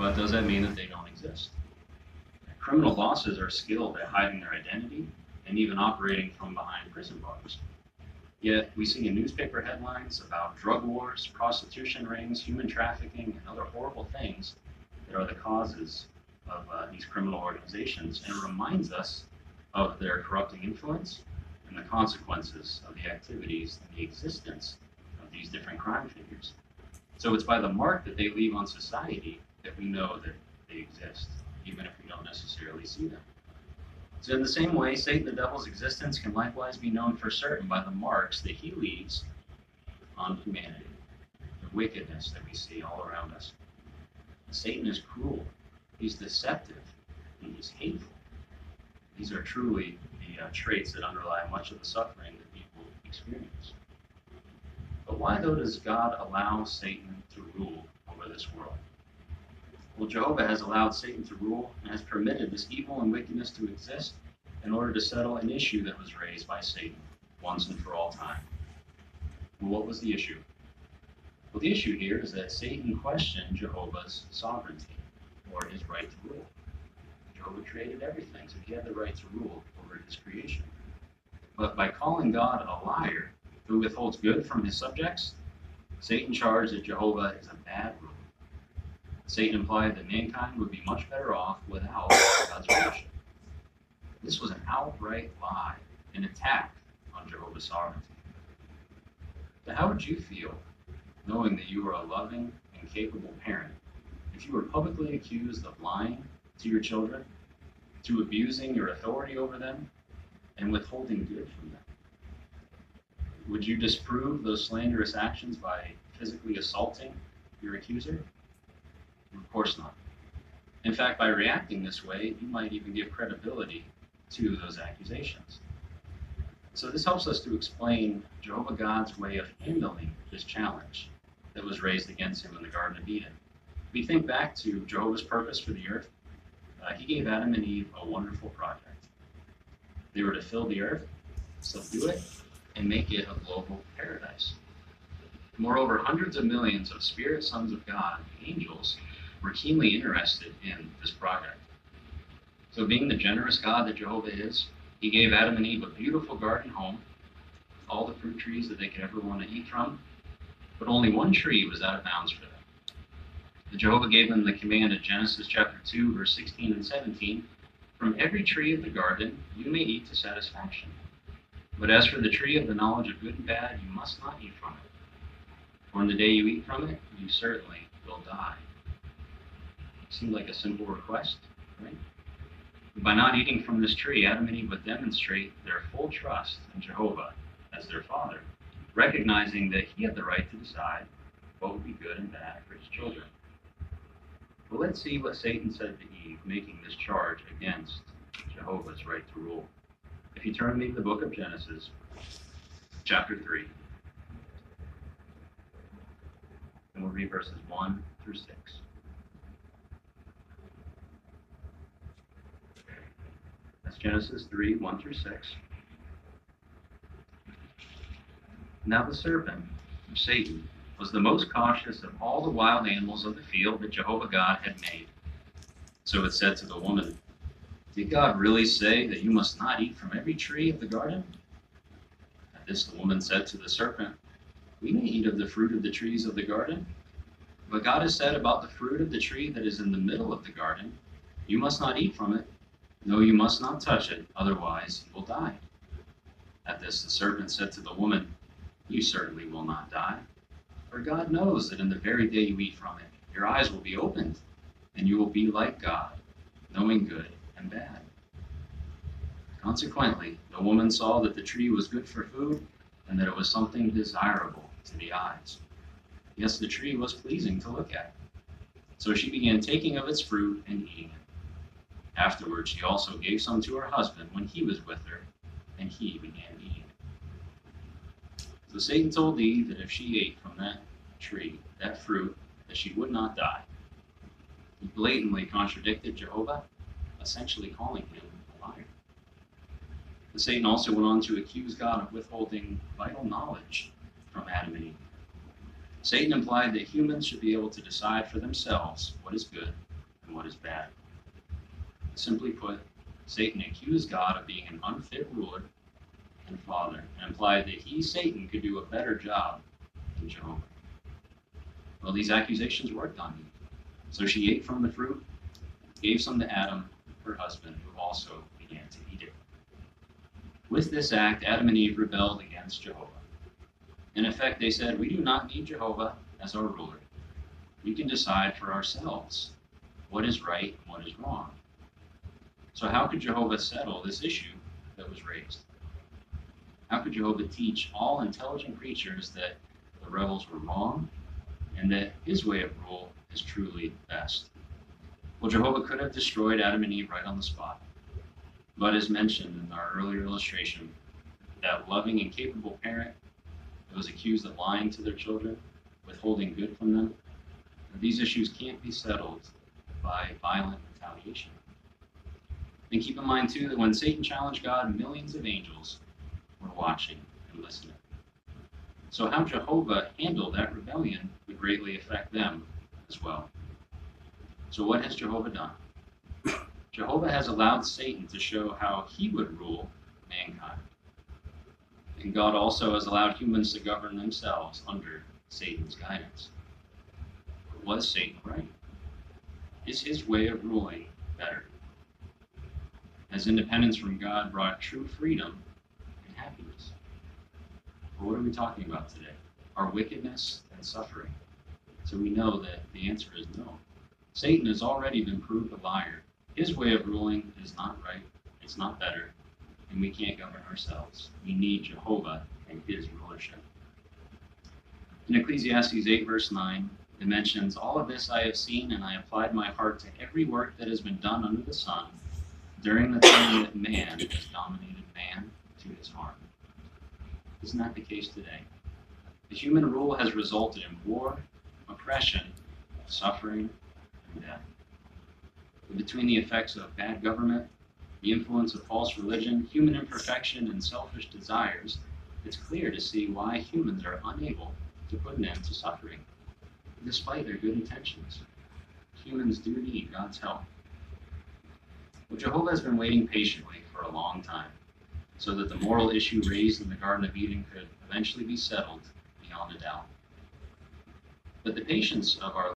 But does that mean that they don't exist? Criminal bosses are skilled at hiding their identity and even operating from behind prison bars. Yet we see in newspaper headlines about drug wars, prostitution rings, human trafficking, and other horrible things that are the causes of these criminal organizations, and it reminds us of their corrupting influence and the consequences of the activities and the existence of these different crime figures. So it's by the mark that they leave on society that we know that they exist, even if we don't necessarily see them. So in the same way, Satan the devil's existence can likewise be known for certain by the marks that he leaves on humanity, the wickedness that we see all around us. Satan is cruel, he's deceptive, and he's hateful. These are truly the traits that underlie much of the suffering that people experience. But why, though, does God allow Satan to rule over this world? Well, Jehovah has allowed Satan to rule and has permitted this evil and wickedness to exist in order to settle an issue that was raised by Satan once and for all time. Well, what was the issue? Well, the issue here is that Satan questioned Jehovah's sovereignty, or his right to rule. Jehovah created everything, so he had the right to rule over his creation. But by calling God a liar who withholds good from his subjects, Satan charged that Jehovah is a bad ruler. Satan implied that mankind would be much better off without God's rulership. This was an outright lie, an attack on Jehovah's sovereignty. But how would you feel knowing that you were a loving and capable parent if you were publicly accused of lying to your children, to abusing your authority over them, and withholding good from them? Would you disprove those slanderous actions by physically assaulting your accuser? Of course not. In fact, by reacting this way, you might even give credibility to those accusations. So this helps us to explain Jehovah God's way of handling this challenge that was raised against him in the Garden of Eden. If we think back to Jehovah's purpose for the earth, he gave Adam and Eve a wonderful project. They were to fill the earth, subdue it, and make it a global paradise. Moreover, hundreds of millions of spirit sons of God, angels, were keenly interested in this project. So being the generous God that Jehovah is, he gave Adam and Eve a beautiful garden home, all the fruit trees that they could ever want to eat from, but only one tree was out of bounds for them. And Jehovah gave them the command in Genesis chapter 2, verse 16 and 17, "From every tree of the garden you may eat to satisfaction. But as for the tree of the knowledge of good and bad, you must not eat from it. For in the day you eat from it, you certainly will die." Seemed like a simple request, right? But by not eating from this tree, Adam and Eve would demonstrate their full trust in Jehovah as their father, recognizing that he had the right to decide what would be good and bad for his children. But let's see what Satan said to Eve, making this charge against Jehovah's right to rule. If you turn me to the book of Genesis, chapter 3, and we'll read verses 1 through 6. That's Genesis 3, 1 through 6. Now the serpent, Satan, was the most cautious of all the wild animals of the field that Jehovah God had made. So it said to the woman, "Did God really say that you must not eat from every tree of the garden?" At this the woman said to the serpent, "We may eat of the fruit of the trees of the garden, but God has said about the fruit of the tree that is in the middle of the garden, you must not eat from it. No, you must not touch it, otherwise you will die." At this the serpent said to the woman, "You certainly will not die, for God knows that in the very day you eat from it, your eyes will be opened, and you will be like God, knowing good and bad." Consequently, the woman saw that the tree was good for food, and that it was something desirable to the eyes. Yes, the tree was pleasing to look at. So she began taking of its fruit and eating it. Afterwards, she also gave some to her husband when he was with her, and he began eating. So Satan told Eve that if she ate from that tree, that fruit, that she would not die. He blatantly contradicted Jehovah, essentially calling him a liar. But Satan also went on to accuse God of withholding vital knowledge from Adam and Eve. Satan implied that humans should be able to decide for themselves what is good what is bad. Simply put, Satan accused God of being an unfit ruler and father, and implied that he, Satan, could do a better job than Jehovah. Well, these accusations worked on Eve. So she ate from the fruit, gave some to Adam, her husband, who also began to eat it. With this act, Adam and Eve rebelled against Jehovah. In effect, they said, "We do not need Jehovah as our ruler. We can decide for ourselves what is right and what is wrong." So how could Jehovah settle this issue that was raised? How could Jehovah teach all intelligent creatures that the rebels were wrong and that his way of rule is truly best? Well, Jehovah could have destroyed Adam and Eve right on the spot. But as mentioned in our earlier illustration, that loving and capable parent that was accused of lying to their children, withholding good from them, these issues can't be settled by violent retaliation. And keep in mind, too, that when Satan challenged God, millions of angels were watching and listening. So how Jehovah handled that rebellion would greatly affect them as well. So what has Jehovah done? Jehovah has allowed Satan to show how he would rule mankind. And God also has allowed humans to govern themselves under Satan's guidance. But was Satan right? Is his way of ruling better? Has independence from God brought true freedom and happiness? But what are we talking about today? Our wickedness and suffering. So we know that the answer is no. Satan has already been proved a liar. His way of ruling is not right, it's not better, and we can't govern ourselves. We need Jehovah and his rulership. In Ecclesiastes 8, verse 9, it mentions, "All of this I have seen, and I applied my heart to every work that has been done under the sun during the time that man has dominated man to his harm." Isn't that the case today? The human rule has resulted in war, oppression, suffering, and death. But between the effects of bad government, the influence of false religion, human imperfection, and selfish desires, it's clear to see why humans are unable to put an end to suffering, despite their good intentions. Humans do need God's help. Well, Jehovah has been waiting patiently for a long time, so that the moral issue raised in the Garden of Eden could eventually be settled beyond a doubt. But the patience of our